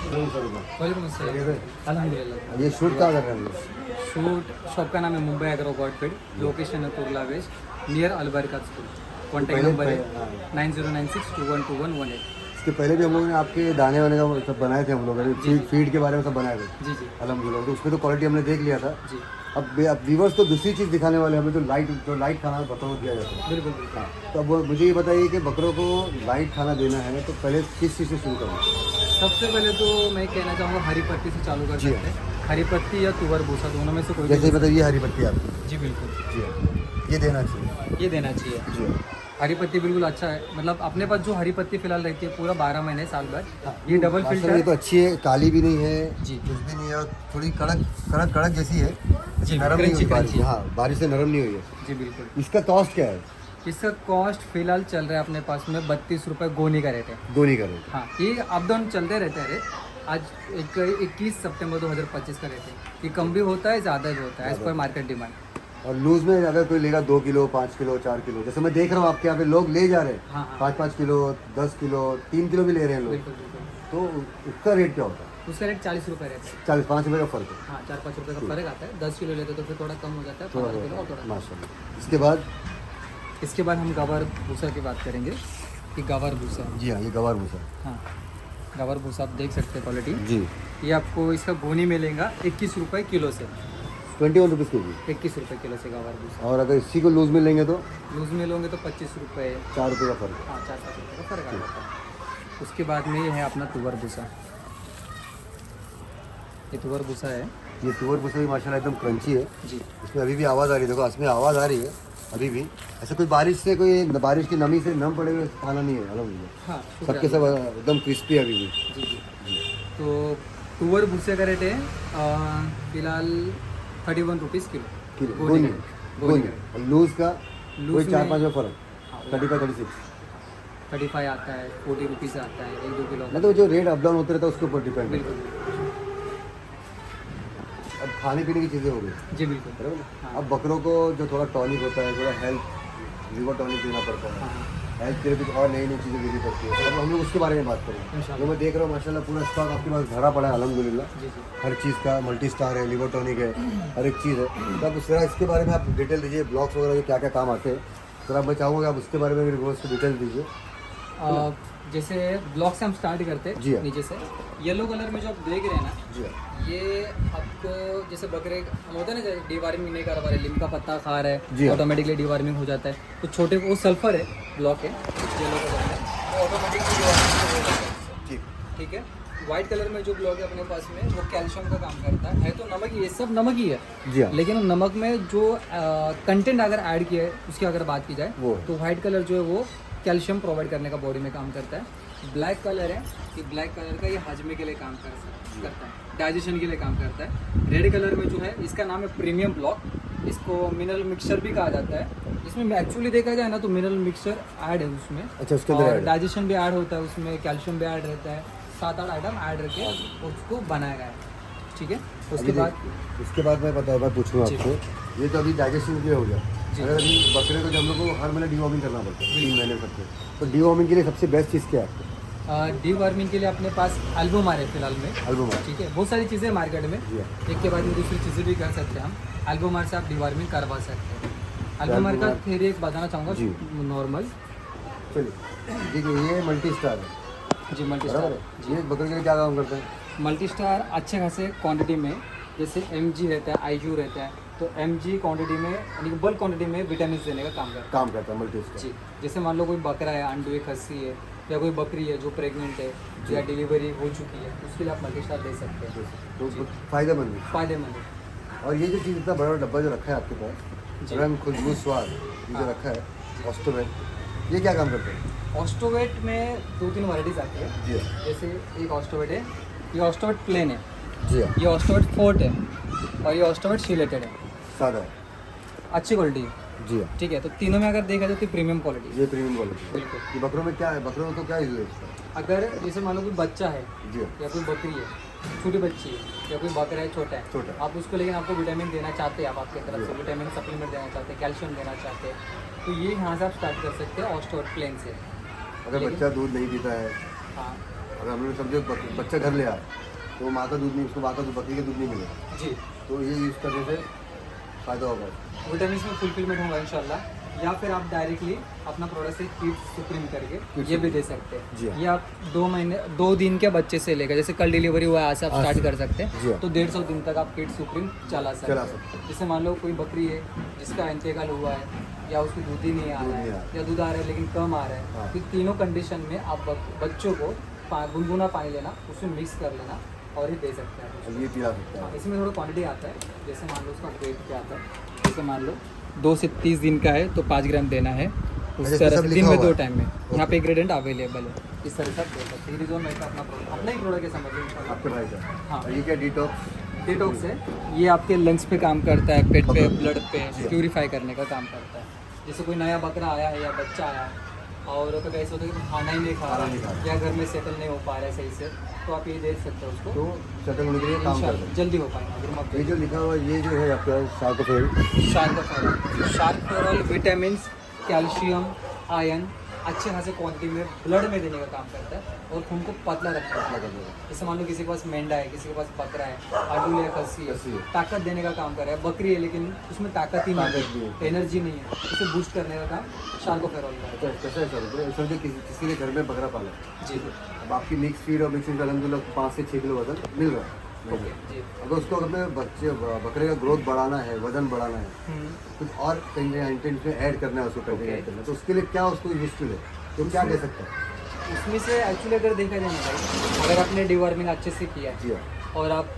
वालेकुम अस्सलाम। अल्हम्दुलिल्लाह। ये शूट कहाँ कर रहे हैं हम लोग? शूट शॉप का नाम है मुंबई एग्रो गॉडफीड, लोकेशन है Kurla west near Albarkat school. Contact number है 9096212118। इसके पहले भी हम लोगों ने आपके दाने वाने का सब बनाए थे, हम लोग फीड के बारे में सब बनाए थे जी जी अल्हम्दुलिल्लाह। तो उसमें तो क्वालिटी हमने देख लिया था। जी अब व्यूवर्स तो दूसरी चीज़ दिखाने वाले हैं हमें, जो लाइट खाना बकरों को दिया जाता है। बिल्कुल बिल्कुल। तो अब मुझे ये बताइए कि बकरों को लाइट खाना देना है तो पहले किस चीज़ से शुरू करना है? सबसे पहले तो मैं कहना चाहूँगा हरी पत्ती से चालू कर जी सकते हैं। हरी पत्ती या तुअर भूसा दोनों में से कोई जैसे भी। बताइए हरी पत्ती आपकी। जी बिल्कुल, जी हाँ, ये देना चाहिए। ये देना चाहिए। जी हाँ। हरी पत्ती बिल्कुल अच्छा है, मतलब अपने पास जो हरी पत्ती फिलहाल रहती है पूरा 12 महीने साल भर। ये डबल माशाल्लाह फिल्टर ये तो अच्छी है, काली भी नहीं है जी। कुछ भी नहीं है, और थोड़ी कड़क कड़क कड़क जैसी है। जी, नरम नहीं हुई क्रंची बारिश, क्रंची। हाँ बारिश से नरम नहीं हुई है। जी बिल्कुल। इसका कॉस्ट क्या है? इसका कॉस्ट फिलहाल चल रहा है अपने पास में 32 रुपये गोनी का रेट है। गोनी का रेट। हाँ, ये अप डाउन चलते रहते हैं रेट। आज 21 सितंबर 2025 का रेट है। ये कम भी होता है, ज़्यादा भी होता है एज पर मार्केट डिमांड। और लूज में अगर कोई लेगा 2 किलो 5 किलो 4 किलो, जैसे मैं देख रहा हूँ आपके यहाँ पे लोग ले जा रहे हैं हाँ हाँ 5-5 किलो 10 किलो 3 किलो भी ले रहे हैं लोग, बिल्कुल बिल्कुल। तो उसका रेट क्या होता है? उसका रेट 40 रुपये रहता है। 40-5 रुपये का फर्क है। हाँ 4-5 रुपये का फर्क आता है। 10 किलो लेते तो फिर थोड़ा कम हो जाता है, 15 किलो और थोड़ा। माशाल्लाह। इसके बाद इसके बाद हम गवार भूसा की बात करेंगे कि गवार भूसा। जी हाँ, ये गवार भूसा। हाँ, गवार भूसा आप देख सकते हैं क्वालिटी। जी ये आपको इसका गोनी मिलेगा 21 रुपये किलो से। 21 रुपीज़ के जी। 21 रुपये किलो से गवार भूसा। और अगर इसी को लूज में लेंगे तो लूज में लोगे तो 25 रुपये। 4 रुपये का फर्क है। हाँ 4-5 रुपये का फर्क आ जाता है। उसके बाद में ये है अपना तुअर भूसा। ये तुअर भूसा है ये तुअर भूसा भी माशाल्लाह एकदम क्रंची है। जी। इसमें अभी भी आवाज़ आ रही है, देखो इसमें आवाज़ आ रही है अभी भी। ऐसे कोई बारिश की नमी से नम पड़े हुए खाना नहीं है अल्हम्दुलिल्लाह। हाँ सबके सब एकदम क्रिस्पी है अभी भी। जी जी। तो तुअर भूसे का रेट है फिलहाल 31 रुपीज़ किलो। किलो गोनी गोनी का। और लूज का लूज कोई में- 4-5 का फर्क, हाँ, 35-36। 35 आता है, 40 रुपीज़ आता है 1-2 किलो का। मतलब जो रेट अप डाउन होते रहता है उसके ऊपर डिपेंड है। बिल्कुल अब खाने पीने की चीज़ें हो गई, जी बिल्कुल। बराबर ना? हाँ। अब बकरों को जो थोड़ा टॉनिक होता है, थोड़ा हेल्थ लिवर टॉनिक देना पड़ता है, हाँ हाँ हेल्थ के लिए कुछ और नई नई चीज़ें देनी पड़ती है। अब हम लोग उसके बारे में बात करेंगे। इंशाल्लाह। जो मैं देख रहा हूँ माशाल्लाह पूरा स्टॉक आपके पास भरा पड़ा है अल्हम्दुलिल्लाह। जी जी। हर चीज़ का मल्टी स्टार है, लिवर टॉनिक है, हर एक चीज़ है। तो आप उसका इसके बारे में आप डिटेल दीजिए, ब्लॉग्स वगैरह के क्या क्या काम आते हैं। तो आप मैं चाहूँगा आप उसके बारे में मेरे को डिटेल दीजिए। जैसे ब्लॉक से हम स्टार्ट करते जी हैं हाँ। नीचे से। येलो कलर में जो आप देख रहे हैं ना, जी हाँ। ये आपको जैसे बकरे हम होता है ना, डीवार्मिंग नहीं कर पा रहे, लीम का पत्ता खा रहा जी है, हाँ। ऑटोमेटिकली डीवार्मिंग हो जाता है। तो छोटे वो सल्फर है, ब्लॉक है येलो कलर में, वो ऑटोमेटिकली डीवार्मिंग हो जाता है। ठीक ठीक है। वाइट कलर में जो ब्लॉक है अपने पास में वो कैल्शियम का काम करता है तो नमक ही, ये सब नमक ही है। जी हाँ। लेकिन नमक में जो कंटेंट अगर ऐड किया है उसकी अगर बात की जाए वो है। तो वाइट कलर जो है वो कैल्शियम प्रोवाइड करने का बॉडी में काम करता है। ब्लैक कलर है, ये ब्लैक कलर का ये हाजमे के लिए काम करता है, डाइजेशन के लिए काम करता है। रेड कलर में जो है इसका नाम है प्रीमियम ब्लॉक, इसको मिनरल मिक्सचर भी कहा जाता है। इसमें एक्चुअली देखा जाए ना तो मिनरल मिक्सचर ऐड है उसमें, अच्छा उसके अंदर और add है। डाइजेशन भी ऐड होता है उसमें, कैल्शियम भी ऐड रहता है। 7-8 आइटम ऐड करके उसको बनाया गया है। ठीक है। उसके बाद उसके बाद मैं पूछूंगा जी। आपको, ये तो अभी डाइजेशन के लिए हो गया। जी। अगर अभी बकरे को जो हम लोग को हर महीने डीवॉर्मिंग करना पड़ता है 3 महीने तक के, तो डीवॉर्मिंग के लिए सबसे बेस्ट चीज़ क्या है आपको? डीवार्मिंग के लिए अपने पास एल्बोमार है फिलहाल में। एल्बोमार। ठीक है, बहुत सारी चीज़ें मार्केट में, जी हाँ। एक के बाद में दूसरी चीज़ें भी कर सकते हैं हम। एल्बोमार से आप डीवार्मिंग करवा सकते हैं। एल्बोमार का थ्योरी एक बताना चाहूँगा जी। नॉर्मल। चलिए देखिए, ये मल्टी स्टार है, जी मल्टी बराबर स्टार। है। ये बकरे के लिए क्या काम करता है? मल्टी स्टार अच्छे खासे क्वांटिटी में, जैसे MG रहता है, IU रहता है, तो MG क्वांटिटी में यानी कि बल्क क्वांटिटी में विटामिन देने का काम करता काम करता है मल्टी है। स्टार। जी। जैसे मान लो कोई बकरा है, अंडे खस्सी है, या कोई बकरी है जो प्रेग्नेंट है या डिलीवरी हो चुकी है, उसके लिए आप मल्टी स्टार दे सकते हैं। तो फायदेमंद है। फायदेमंद है। और ये जो चीज़ इतना बड़ा डब्बा जो रखा है आपके पास, जी। रंग खुशबू स्वाद, ये जो हाँ। रखा है ऑस्टोवेट, ये क्या काम करता है? ऑस्टोवेट में 2-3 वैराइटीज आती है। जी हाँ। जैसे एक ऑस्टोवेट है, ये ऑस्टोवेट प्लेन है, जी हाँ। ये ऑस्टोवेट फोर्ट है, और ये ऑस्टोवेट शिलेटेड है। सादा है। अच्छी क्वालिटी है। जी हाँ। ठीक है, तो तीनों में अगर देखा जाए तो प्रीमियम क्वालिटी है। ये प्रीमियम क्वालिटी है। बिल्कुल। ये बकरों में क्या है? बकरों में तो क्या यूज है इसका? अगर जैसे मान लो कोई बच्चा है जी हाँ। या कोई बकरी है, छोटी बच्ची है, या कोई बकरा है छोटा है, छोटा। आप उसको लेकिन आपको विटामिन देना चाहते हैं, आप आपके तरफ से विटामिन सप्लीमेंट देना चाहते हैं, कैल्शियम देना चाहते हैं, तो ये यहाँ से आप स्टार्ट कर सकते हैं ऑस्टोवेट प्लेन से। अगर लेकिन- बच्चा दूध नहीं पीता है, हाँ, अगर हम लोग समझो बच्चा घर ले आए तो माँ का दूध नहीं, उसको माँ का दूध, बकरी का दूध नहीं मिलेगा, जी, तो ये यूज़ करने से फ़ायदा होगा। विटामिन में फुलफिलमेंट होगा इंशाल्लाह। या फिर आप डायरेक्टली अपना प्रोडक्ट से किड्स सुप्रीम करके ये भी दे सकते जी हैं। हाँ। ये आप 2 दिन के बच्चे से लेकर, जैसे कल डिलीवरी हुआ है, आज से आप आज स्टार्ट से। कर सकते जी हैं, हाँ। तो 150 दिन तक आप किड्स सुप्रीम चला सकते चला हैं। सकते हैं। जैसे मान लो कोई बकरी है जिसका इंतकाल हुआ है या उसको दूध ही नहीं आ दूध रहा नहीं आ है रहा। या दूध आ रहा है लेकिन कम आ रहा है, हाँ। तो तीनों कंडीशन में आप बच्चों को गुनगुना पानी लेना, उसमें मिक्स कर लेना और ही दे सकते हैं आप और ये पिला सकते उसको। हैं। इसमें थोड़ा क्वांटिटी आता है, जैसे मान लो उसका वेट क्या आता है, जैसे मान लो 2 से 30 दिन का है तो 5 ग्राम देना है। उस अच्छा, तरह सब से लिखा दिन में हुआ 2 है। टाइम में यहाँ पे इंग्रेडिएंट अवेलेबल है, इस तरह से आप दे सकते हैं। रिजोन का अपना प्रोडक्ट, अपना ही प्रोडक्ट है, समझ लीजिए। आपके भाई का। हाँ। और ये क्या डिटॉक्स? डिटॉक्स है, ये आपके लंग्स पे काम करता है, पेट पे, ब्लड पे जी। प्यूरिफाई करने का काम करता है। जैसे कोई नया बकरा आया है या बच्चा आया है और कभी ऐसा होता है कि खाना ही नहीं खा खाना नहीं खा रहा रहा। है या घर में सेटल नहीं हो पा रहा है सही से, तो आप ये दे सकते हो उसको, तो सेटल होने के लिए काम करते इंशाल्लाह हैं। जल्दी हो पाएगा। अगर आप ये जो लिखा हुआ है, ये जो है आपका शार्कोफेल, शार्क फेरॉल विटामिन, कैल्शियम, आयरन अच्छे खासे क्वांटिटी में ब्लड में देने का काम करता है और खून को पतला रखता है। जैसे मान लो किसी के पास मेंढा है, किसी के पास बकरा है, अडूल है, खस्सी खस्सी है, है। ताकत देने का काम कर रहा है। बकरी है लेकिन उसमें ताकत ही ताकत नहीं नहीं है, है। एनर्जी नहीं है, उसे बूस्ट करने का काम शार्कोफेरॉल का है। अच्छा कैसा है सर? समझो किसी के घर में बकरा पाला है। जी अब आपकी मिक्स फीड और मिक्सिंग अलहमदिल्ला 5 से 6 किलो वजन मिल रहा है। ओके जी। अगर उसको अपने बकरे का ग्रोथ बढ़ाना है, वजन बढ़ाना है, हम्म, कुछ और कंटेंट में ऐड करना है, उसको कंटेंट Okay. ऐड करना है, तो उसके लिए क्या उसको यूजफुल है, तो क्या दे सकता है? उसमें से एक्चुअली अगर देखा जाए ना भाई, अगर आपने डिवर्मिंग अच्छे से किया है जी हाँ। और आप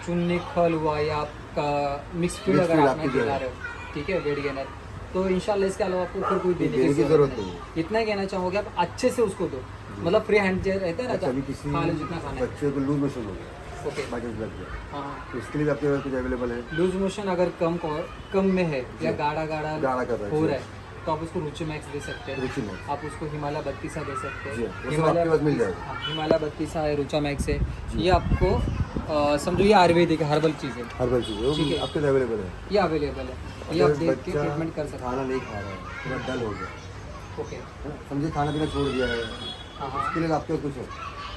चुन्नी खल हुआ या आपका मिक्स फीड Mixed अगर feed आपने आपकी जो दिला है। रहे हो, ठीक है, वेट गेनर, तो इंशाल्लाह इसके अलावा आपको फिर कोई देने देने की की जरूरत जरूरत नहीं। इतना ही कहना चाहूँगा आप अच्छे से उसको दो, मतलब फ्री हैंड जो रहता है ना, कभी किसी खा लो जितना खाना है। बच्चे को लूज मोशन हो गया, ओके, बाकी लग गया, हाँ, तो इसके लिए भी आपके पास कुछ अवेलेबल है? लूज मोशन अगर कम में है या गाढ़ा गाढ़ा कर रहा है, हो जी। रहा है, तो आप उसको रुचि मैक्स दे सकते हैं। रुचि मैक्स। आप उसको हिमालय 32 दे सकते जी हैं। हाँ, वो सब आपके पास मिल जाएगा। हाँ, हिमालय 32 है, रुचा मैक्स है, ये आपको समझो ये आयुर्वेदिक है, हर्बल चीज़ है, हर्बल चीज़ है, वो ठीक भी है। आपके अवेलेबल है। ये अवेलेबल है, ये आप अगर देख के बच्चा ट्रीटमेंट कर सकते खाना नहीं खा रहा है, पूरा डल हो गया, हैं। ओके, समझिए खाना पीना छोड़ दिया है, हाँ हाँ, उसके लिए आपके पास कुछ है?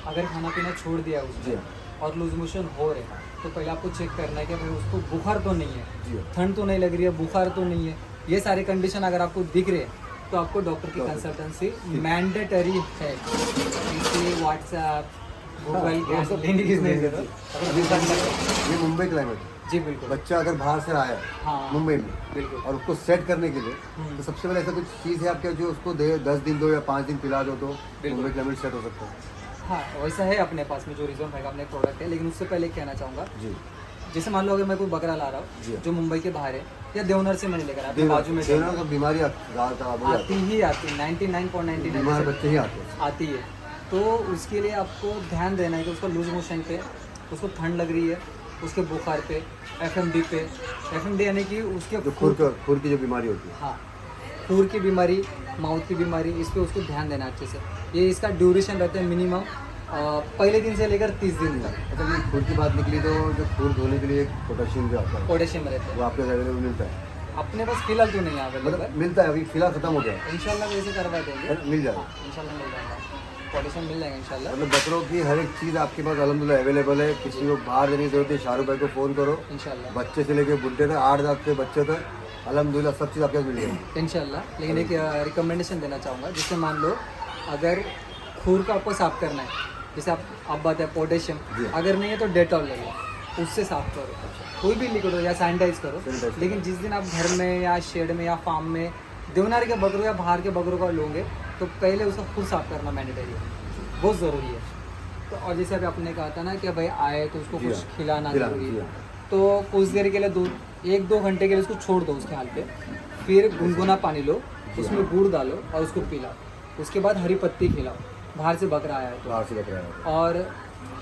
अगर खाना पीना छोड़ दिया है जी उसने हाँ। और लूज मोशन हो रहे हैं, तो पहले आपको चेक करना है कि भाई उसको बुखार तो नहीं है, जी हाँ। ठंड तो नहीं लग रही है, बुखार तो नहीं है, ये सारे कंडीशन अगर आपको दिख रहे हैं तो आपको डॉक्टर की डॉक्टर। कंसल्टेंसी मैंडेटरी है। इसलिए व्हाट्सएप, गूगल हाँ, वो सब लेने की नहीं जरूरत। अभी ये मुंबई क्लाइमेट है, जी बिल्कुल, बच्चा अगर बाहर से आया है हाँ मुंबई में बिल्कुल, और उसको सेट करने के लिए, हम्म। तो सबसे पहले ऐसा कुछ चीज़ है आपके जो उसको दे 10 दिन दो या 5 दिन पिला दो तो बिल्कुल। मुंबई क्लाइमेट सेट हो सकता है? हाँ वैसा है अपने पास में जो रिजोन का अपने प्रोडक्ट है। लेकिन उससे पहले कहना चाहूँगा, जी जैसे मान लो अगर मैं कोई बकरा ला रहा जी। हूँ जो मुंबई के बाहर है या देवनर से मैंने लेकर आया, अपने बाजू में देवना का बीमारी रात का हो आती ही आती, बीमार 99.99% बच्चे ही आते हैं। आती है। तो उसके लिए आपको ध्यान देना है कि उसको लूज मोशन पे, उसको ठंड लग रही है, उसके बुखार पे, एफएमडी पे, एफएमडी यानी कि उसके जो खुर की जो बीमारी होती है, हाँ, खूर की बीमारी, माउथ की बीमारी, इस पे उसको ध्यान देना अच्छे से। ये इसका ड्यूरेशन रहता है मिनिमम पहले दिन से लेकर 30 दिन तक। अच्छा ये खुर की बात निकली तो जो खुर धोने के लिए एक पोटेशियम जो आता है पोटेशियम रहता है, वो आपके अवेलेबल मिलता है? अपने पास फिलहाल तो नहीं है अवेलेबल, मतलब मिलता है, अभी फिलहाल खत्म हो गया है, इंशाल्लाह वैसे करवा देंगे, मिल जाएगा। इंशाल्लाह मिल जाएगा, पोटेशियम मिल जाएगा इंशाल्लाह, मतलब बकरों की हर एक चीज़ आपके पास अल्हम्दुलिल्लाह अवेलेबल है। किसी को बाहर जाने की जरूरत है, शाहरुख भाई को फ़ोन करो, इंशाल्लाह बच्चे से लेके बुढ़े तक 8 दांत के बच्चे तक अल्हम्दुलिल्लाह सब चीज़ आपके पास मिल जाएगी। इंशाल्लाह। लेकिन एक रिकमेंडेशन देना चाहूँगा, जैसे मान लो अगर खूर को आपको साफ करना है, जैसे आप बताए पोटेशियम, जी। अगर नहीं है तो डेटॉल ले लो, उससे साफ करो, कोई भी लिक्विड हो या सैनिटाइज करो। Sanitize लेकिन जिस दिन आप घर में या शेड में या फार्म में देवनार के बकरों या बाहर के बकरों का लोगे तो पहले उसको खुद साफ करना मैंडेटरी है, बहुत ज़रूरी है। तो और जैसे अभी आपने कहा था ना कि भाई आए तो उसको जी कुछ हाँ, खिलाना खिलाना, जरूरी जी है, हाँ। तो कुछ देर के लिए 1-2 घंटे के लिए उसको छोड़ दो उसके हाल पे, फिर गुनगुना पानी लो, उसमें गुड़ डालो और उसको पिलाओ। उसके बाद हरी पत्ती खिलाओ, बाहर से बकरा आया है तो। बाहर से बकरा है, और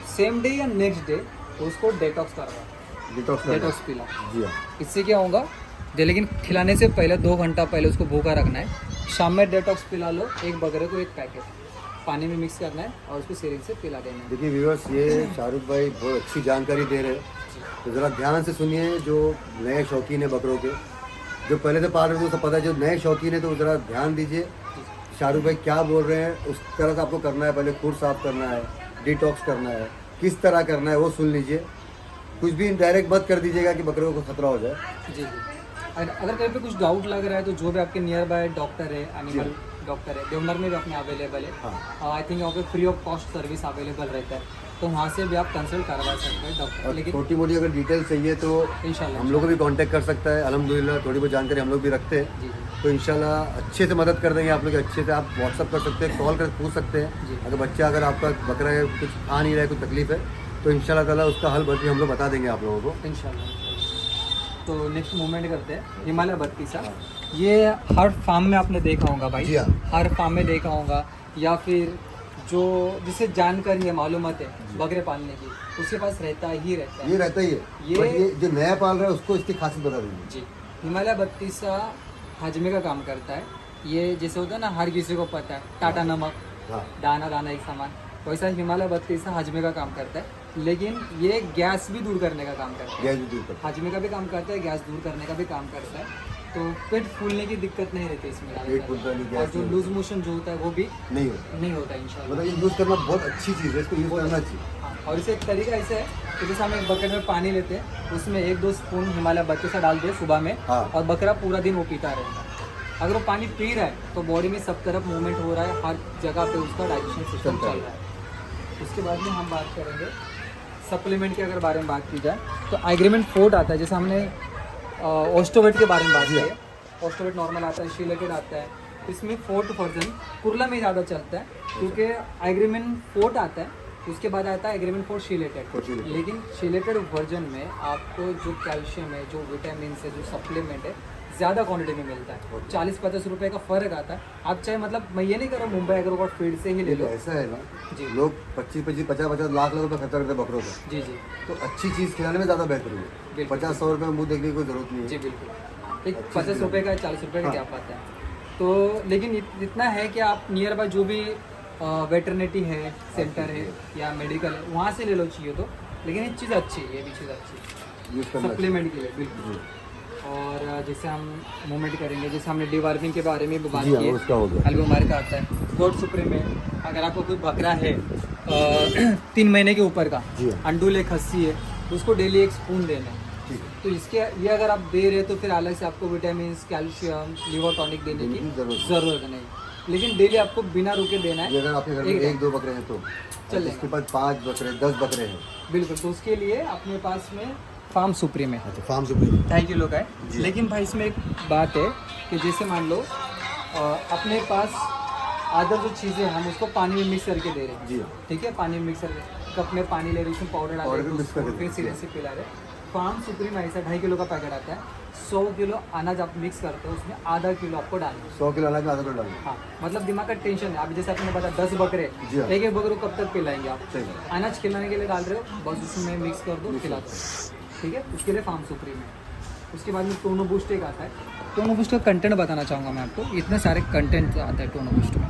सेम डे या नेक्स्ट डे उसको डेटॉक्स करवाओ, डिटॉक्स डेटॉक्स पिलाओ। जी हाँ। इससे क्या होगा, लेकिन खिलाने से पहले 2 घंटा पहले उसको भूखा रखना है। शाम में डेटॉक्स पिला लो, एक बकरे को 1 पैकेट पानी में मिक्स करना है और उसको सिरिंज से पिला देना है। देखिए व्यूअर्स, ये शाहरुख भाई बहुत अच्छी जानकारी दे रहे हैं, तो ज़रा ध्यान से सुनिए। जो नए शौकीन है बकरों के, जो पहले से पाल रहे थे तो पता है, जो नए शौकीन है तो ज़रा ध्यान दीजिए शाहरुख भाई क्या बोल रहे हैं, उस तरह से आपको करना है। पहले खुर साफ करना है, डिटॉक्स करना है, किस तरह करना है वो सुन लीजिए। कुछ भी डायरेक्ट मत कर दीजिएगा कि बकरे को खतरा हो जाए। जी जी। अगर कहीं पे कुछ डाउट लग रहा है तो जो भी आपके नियर बाय डॉक्टर है, एनिमल डॉक्टर है, देवनर में भी अपने अवेलेबल है। आई थिंक यहाँ पे free of cost service available रहता है, तो वहाँ से भी आप कंसल्ट करवा सकते हैं डॉक्टर। और लेकिन छोटी मोटी अगर डिटेल चाहिए तो इंशाल्लाह हम लोग को भी कांटेक्ट कर सकता है। अल्हम्दुलिल्लाह थोड़ी बहुत जानकारी हम लोग भी रखते हैं, जी तो इंशाल्लाह अच्छे से मदद कर देंगे आप लोग। अच्छे से आप व्हाट्सअप कर सकते हैं, कॉल कर पूछ सकते जी। हैं। अगर बच्चा अगर आपका बकरा है कुछ आ नहीं रहा है, कुछ तकलीफ है, तो इंशाल्लाह ताला उसका हल बल्कि हम लोग बता देंगे आप लोगों को। इंशाल्लाह। तो नेक्स्ट मूवमेंट करते हैं हिमालय बत्तीसा। ये हर फार्म में आपने देखा होगा भाई, जी हाँ। हर फार्म में देखा होगा, या फिर जो जिसे जानकारी है, मालूमात है बकरे पालने की, उसके पास रहता ही रहता है। ये रहता ही है। ये- बट ये जो नया पाल रहा है उसको इसकी खासियत बता दीजिए। जी, हिमालय बत्तीसा हाजमे का काम करता है। ये जैसे होता है ना, हर किसी को पता है टाटा नमक, हाँ दाना दाना एक सामान, वैसा हिमालय बत्तीसा हाजमे का काम करता है। लेकिन ये गैस भी दूर करने का काम करता है। गैस भी दूर करता हाजमे का भी काम करता है, गैस दूर करने का भी काम करता है। तो पेट फूलने की दिक्कत नहीं रहती इसमें पेट फूलता नहीं, ज़्यादातर। और गैस जो नहीं लूज मोशन जो होता है वो भी है। नहीं होता, नहीं होता इंशाल्लाह। मतलब ये यूज़ करना बहुत अच्छी चीज़ है, इसको यूज़ करना चाहिए। हाँ, और इसे एक तरीका ऐसा है कि जैसे हम एक बकेट में पानी लेते हैं, उसमें 1-2 स्पून हिमालय बत्तीसा डाल दे सुबह में, हाँ। और बकरा पूरा दिन वो पीता रहेगा। अगर वो पानी पी रहा है तो बॉडी में सब तरफ मूवमेंट हो रहा है, हर जगह पे उसका डाइजेशन सिस्टम चल रहा है। उसके बाद में हम बात करेंगे सप्लीमेंट के अगर बारे में बात की जाए तो एग्रीमेंट फोर्ट आता है। जैसे हमने ऑस्टोवेट के बारे में बात की है, ऑस्टोवेट नॉर्मल आता है, शीलेटेड आता है। इसमें फोर्ट वर्जन कुर्ला में ज़्यादा चलता है, क्योंकि एग्रीमेंट फोर्ट आता है, उसके बाद आता है एग्रीमेंट फोर्ट शीलेटेड। लेकिन शीलेटेड वर्जन में आपको जो कैल्शियम है, जो विटामिन है, जो सप्लीमेंट है, ज़्यादा क्वांटिटी में मिलता है। 40-50 रुपये का फ़र्क आता है। आप चाहे, मतलब मैं ये नहीं कर रहा हूँ मुंबई एग्रोकॉट फील्ड से ही ले लो। ऐसा है ना जी। लोग 25-25, 50-50 लाख रुपए खर्चा करते हैं बकरों पर, जी जी तो अच्छी चीज़ खिलाने में ज़्यादा बेहतर है। बिल्कुल। 50-100 रुपये में मुँह देखने की कोई ज़रूरत नहीं जी है। बिल्कुल। एक 50 रुपये का, 40 रुपये का क्या पाता है। तो लेकिन इतना है कि आप नियर बाय जो भी वेटरनिटी है, सेंटर है या मेडिकल है, वहाँ से ले लो चाहिए तो। लेकिन ये चीज़ अच्छी है, ये भी चीज़ अच्छी है यूज़ करना सप्लीमेंट के लिए, बिल्कुल। और जैसे हम मूवमेंट करेंगे, जैसे हमने डिवार्मिंग के बारे में भी बात जी की हाँ, उसका हो गया। एल्बोमार का आता है। गोड सुप्रीम में अगर आपको कोई बकरा है 3 महीने के ऊपर का, जी हाँ। अंडूल एक खस्सी है, उसको डेली 1 स्पून देना है। ठीक है। तो इसके ये अगर आप दे रहे तो फिर अलग से आपको विटामिन, कैल्शियम, लिवर टॉनिक देने की ज़रूरत नहीं। लेकिन डेली आपको बिना रुके देना है। ये अगर आपके घर में 1-2 बकरे हैं तो चलेगा। इसके पास 5 बकरे, 10 बकरे हैं, बिल्कुल। तो उसके लिए अपने पास में फार्म सुप्रीम है, अच्छा फार्म सुप्रीम 2.5 किलो का है। लेकिन भाई इसमें एक बात है कि जैसे मान लो अपने पास अदर जो चीज़ें हम उसको पानी में मिक्स करके दे रहे हैं, जी हाँ। ठीक है, पानी में मिक्स करके कप में पानी ले रहे, उसमें पाउडर डाल पाउडर रहे, मिक्स करके फिर दे, सीधे से पिला रहे। फार्म सुप्रीम ऐसा 2.5 किलो का पैकेट आता है। 100 किलो अनाज आप मिक्स करते हो, उसमें आधा किलो आपको डालना है। 100 किलो अनाज में आधा किलो डालना। हाँ, मतलब दिमाग का टेंशन है। अभी जैसे आपने बताया 10 बकरे, जी हाँ। एक बकरे को कब तक पिलाएंगे आप? सही बात। अनाज खिलाने के लिए डाल रहे हो, बस उसमें मिक्स कर दो, खिला दो, ठीक है। उसके लिए फार्म सुप्रीम है। उसके बाद में टोनो बूस्ट एक आता है। टोनो बूस्ट का कंटेंट बताना चाहूँगा मैं आपको। इतने सारे कंटेंट आता है टोनो बूस्ट में,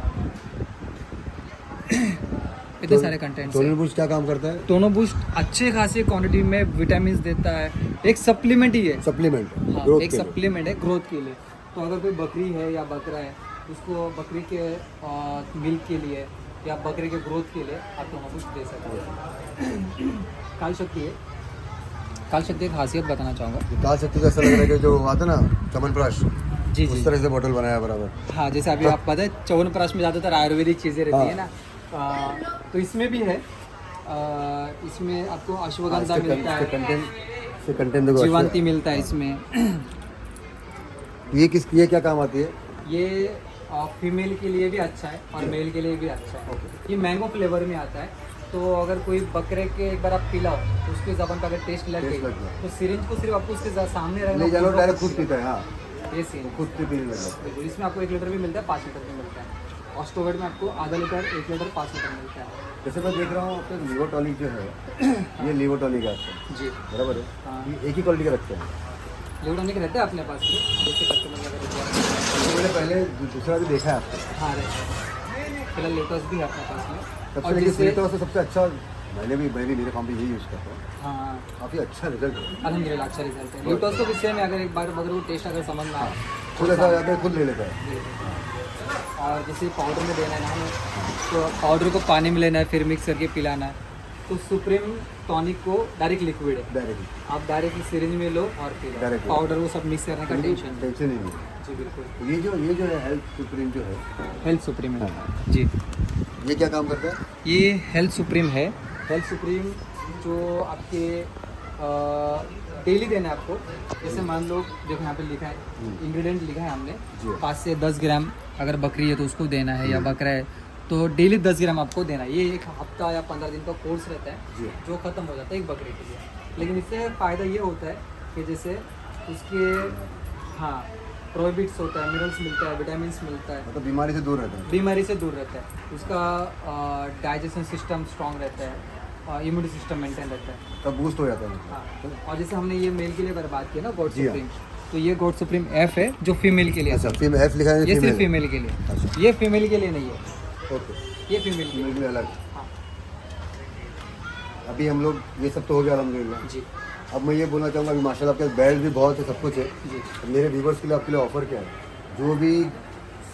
इतने सारे कंटेंट। टोनल बूस्ट क्या काम करता है? टोनो बूस्ट अच्छे खासी क्वांटिटी में विटामिन देता है, एक सप्लीमेंट ही है। सप्लीमेंट हाँ, ग्रोथ एक के लिए। सप्लीमेंट है ग्रोथ के लिए। तो अगर कोई बकरी है या बकरा है, उसको बकरी के मिल्क के लिए या बकरे के ग्रोथ के लिए आप टोनो बूस्ट दे सकते हैं। काल शक्ति है, काल शक्ति की खासियत बताना चाहूँगा। काल शक्ति का ऐसा लग रहा है कि जो आता ना चमनप्राश, जी उस जी तरह से बोतल बनाया बराबर। हाँ, जैसे अभी आप पता है च्यवनप्राश में ज़्यादातर आयुर्वेदिक चीज़ें रहती है ना, तो इसमें भी है। इसमें आपको अश्वगंधा मिलता है, कंटेंट देखो। जीवांती मिलता है इसमें। ये क्या काम आती है? ये फीमेल के लिए भी अच्छा है और मेल के लिए भी अच्छा है। ये मैंगो फ्लेवर में आता है। तो अगर कोई बकरे के एक बार आप पिलाओ तो उसके ज़बान का अगर टेस्ट लग टेस्ट गई लग गया। तो सिरिंज को सिर्फ आपको उसके सामने ले रखना, जाओ, डायरेक्ट खुद पीता है। हाँ, ये सीन है। खुद से पीने लग जाता है। इसमें आपको 1 लीटर भी मिलता है, 5 लीटर भी मिलता है। ऑस्टोवेट में आपको आधा लीटर, 1 लीटर, 5 लीटर मिलता है। जैसे मैं देख रहा हूँ आपका लीवर टॉनिक जो है ये लीवर टॉनिक है आपका, जी बराबर है। हाँ। ये एक ही क्वालिटी का रखते हैं। लिवडोनिक रहता है अपने पास में, जैसे कस्टमर वगैरह। तो मैंने पहले दूसरा भी देखा है आपको। हाँ, रहता है। फिलहाल लेटस भी है अपने पास में। सबसे और लेकिन जिससे तो सबसे अच्छा मैं भी मेरे काम पे यही यूज़ करता हूँ। हाँ, काफ़ी अच्छा रिजल्ट है। अल्हम्दुलिल्लाह अच्छा रिजल्ट है। ल्यूटॉस को भी सेम है, अगर एक बार बकरे को टेस्ट अगर समझ में आए खुद ऐसा जाकर खुद ले लेता है। और जैसे पाउडर में देना है ना हमें, तो पाउडर को पानी में लेना है फिर मिक्स करके पिलाना है। तो सुप्रीम टॉनिक को डायरेक्ट लिक्विड है, डायरेक्टली आप डायरेक्ट सिरिंज में लो और पी लो। Direct लो। पाउडर वो सब मिक्स करने का टेंशन नहीं। टेंशन ही नहीं है। जी बिल्कुल, तो ये जो है हेल्थ सुप्रीम जो है, हेल्थ सुप्रीम है हाँ। जी। ये क्या काम करता है? ये हेल्थ सुप्रीम है। हेल्थ सुप्रीम जो आपके डेली देना है आपको। जैसे मान लो देखो यहाँ पे लिखा है, इंग्रेडिएंट लिखा है हमने, जी। 5 से 10 ग्राम अगर बकरी है तो उसको देना है, या बकरा है तो डेली 10 ग्राम आपको देना है। ये एक हफ्ता या 15 दिन का कोर्स रहता है जी। जो ख़त्म हो जाता है एक बकरे के लिए। लेकिन इससे फ़ायदा ये होता है कि जैसे उसके हाँ प्रोबिट्स होता है, मिनरल्स मिलता है, विटामिन मिलता है, मतलब बीमारी से दूर रहता है। बीमारी से दूर रहता है, उसका डाइजेशन सिस्टम स्ट्रांग रहता है, इम्यूनिटी सिस्टम मेंटेन रहता है। तब बूस्ट हो जाता है। हाँ, और जैसे हमने ये मेल के लिए बात की ना गोड जी हाँ। सुप्रीम, तो ये गोड सुप्रीम एफ है जो फीमेल के लिए। अच्छा, फीमेल एफ लिखा है, ये सिर्फ फीमेल फीमेल के लिए, अच्छा। ये फीमेल के लिए नहीं है, ओके, ये फीमेल के लिए। फीमेल के लिए अलग। हाँ अभी हम लोग ये सब तो हो गया अल्हम्दुलिल्लाह। जी अब मैं ये बोलना चाहूँगा, अभी माशाल्लाह आपके बेल्ट भी बहुत है, सब कुछ है। जी। तो मेरे व्यूवर्स के लिए आपके लिए ऑफर क्या है? जो भी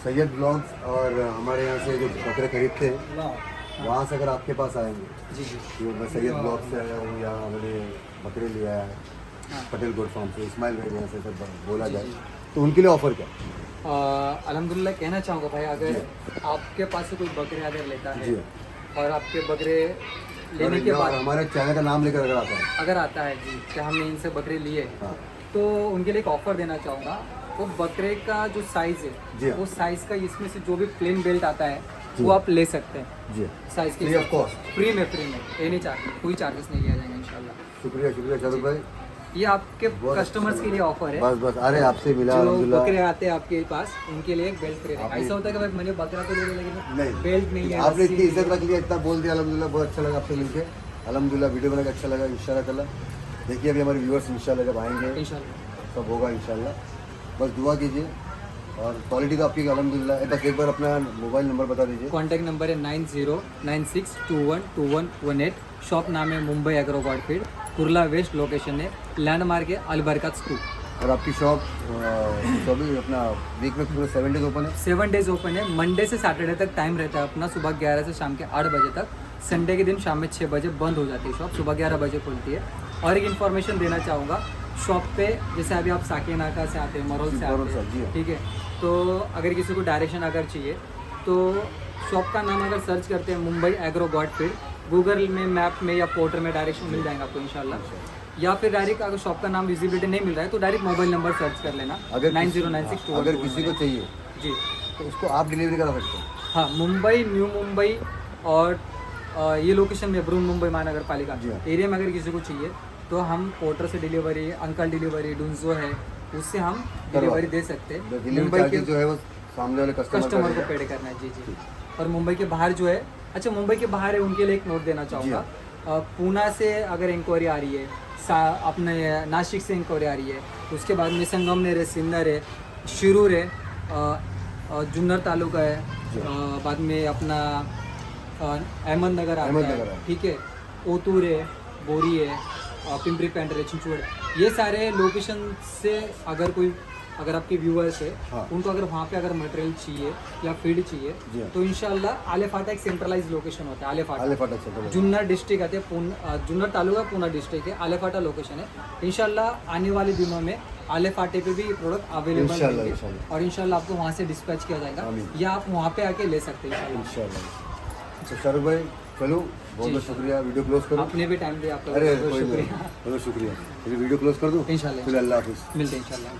सैयद ब्लॉग्स और हमारे यहाँ से जो बकरे खरीदते हैं, वाह, वहाँ से अगर आपके पास आएंगे, जी जी जो मैं सैयद ब्लॉग से आया हूँ या मैंने बकरे ले आया है हाँ। पटेल गोड फार्म से, इस्माइल भाई यहाँ से सब बोला जी, जाए, जी। तो उनके लिए ऑफर क्या? अल्हम्दुलिल्लाह कहना चाहूँगा भाई, अगर आपके पास से कोई बकरे अगर लेता जी है और आपके बकरे लेने के और बाद हमारे चैनल का नाम लेकर अगर आता है, अगर आता है जी कि हमने इनसे बकरे लिए, हाँ तो उनके लिए एक ऑफर देना चाहूँगा। वो बकरे का जो साइज़ जी है, हाँ। वो साइज़ का इसमें से जो भी प्लेन बेल्ट आता है जी। वो आप ले सकते हैं जी, साइज़ के फ्री ऑफ कॉस्ट। फ्री में एनी चार्ज, कोई चार्जेस नहीं लिया जाएगा इंशाल्लाह। शुक्रिया शुक्रिया शाहरुख भाई, ये आपके बहुत कस्टमर्स अच्छा के लिए ऑफर है। बस बस, अरे आपसे मिला जो अल्हम्दुलिल्लाह। बकरे आते हैं आपके पास उनके लिए एक बेल्ट फ्री रहेगा। आपने- ऐसा होता है कि भाई मैंने बकरा तो ले लिया लेकिन नहीं, बेल्ट नहीं है, आपने रस्सी इतनी नहीं है। इज्जत रख लिया, इतना बोल दिया, अल्हम्दुलिल्लाह बहुत अच्छा लगा आपसे मिलके। अल्हम्दुलिल्लाह वीडियो बना के अच्छा लगा। इंशाल्लाह ताला देखिए अभी हमारे व्यूअर्स इंशाल्लाह जब आएंगे इंशाल्लाह सब होगा इंशाल्लाह। बस दुआ कीजिए, और क्वालिटी तो आपकी अल्हम्दुलिल्लाह। बस एक बार अपना मोबाइल नंबर बता दीजिए। कॉन्टैक्ट नंबर है 9096212118। शॉप नाम है Mumbai agro goat feed, Kurla west location है, लैंडमार्क है अलबरकत स्कूल। और आपकी शॉप तो अभी अपना वीक में पूरे 7 डेज ओपन है? 7 डेज ओपन है, मंडे से सैटरडे तक टाइम रहता है अपना, सुबह 11 से शाम के 8 बजे तक। संडे के दिन शाम में 6 बजे बंद हो जाती है शॉप, सुबह 11 बजे खुलती है। और एक इन्फॉर्मेशन देना चाहूँगा शॉप पे, जैसे अभी आप साकेनाका से आते हैं, मरोल से मरोल आते से, जी हैं, हाँ। ठीक है, तो अगर किसी को डायरेक्शन अगर चाहिए तो शॉप का नाम अगर सर्च करते हैं Mumbai agro goat feed, Google में मैप में या पोर्टल में डायरेक्शन मिल जाएगा आपको इंशाल्लाह। या फिर डायरेक्ट अगर शॉप का नाम विजिबिलिटी नहीं मिल रहा है तो डायरेक्ट मोबाइल नंबर सर्च कर लेना, अगर 9096212118। अगर किसी को चाहिए जी तो उसको आप डिलीवरी करा सकते हैं? हाँ, मुंबई, न्यू मुंबई और ये लोकेशन में बरून मुंबई महानगर पालिका जी हाँ। एरिया में अगर किसी को चाहिए तो हम पोर्टर से डिलीवरी, अंकल डिलीवरी, डुंजो है, उससे हम डिलीवरी दे सकते हैं। डिलीवरी मुंबई के चार्जेस जो है वो सामने वाले कस्टमर को पेड करना है। जी जी। और मुंबई के बाहर जो है, अच्छा मुंबई के बाहर है उनके लिए एक नोट देना चाहूँगा। पूना से अगर इंक्वायरी आ रही है, अपने नासिक से इंक्वायरी आ रही है, उसके बाद में संगमनेर है, सिन्नर है, शिरूर है, जुन्नर तालुका है, बाद में अपना अहमदनगर आता अहमदनगर है, है। ठीक है, ओतूर है, बोरी है, पिंपरी पेंटर है, चिंचवड़, ये सारे लोकेशन से अगर आपके व्यूअर्स है, हाँ। उनको अगर वहाँ पे अगर मटेरियल चाहिए या फीड जी चाहिए हाँ। तो इंशाल्लाह आले फाटा एक सेंट्रलाइज लोकेशन होता है। आले आले फाटा फाटक से जुन्नर डिस्ट्रिक्ट आते हैं, जुन्नर तालुका पूना डिस्ट्रिक्ट है, आले फाटा लोकेशन है। इंशाल्लाह आने वाले दिनों में आले फाटे पे भी प्रोडक्ट अवेलेबल इंशाल्लाह, होंगे इंशाल्लाह। और इंशाल्लाह आपको वहाँ से डिस्पैच किया जाएगा, आमीन। या आप वहाँ पे आके ले सकते हैं इंशाल्लाह। इंशाल्लाह। तो शाहरुख भाई चलो, बहुत बहुत शुक्रिया, वीडियो क्लोज करो। आपने भी टाइम दिया, आपका अरे बहुत कोई नहीं, शुक्रिया। बहुत शुक्रिया। वीडियो क्लोज कर दूँ? इंशाल्लाह फिर अल्लाह हाफिज़। मिलते हैं इंशाल्लाह।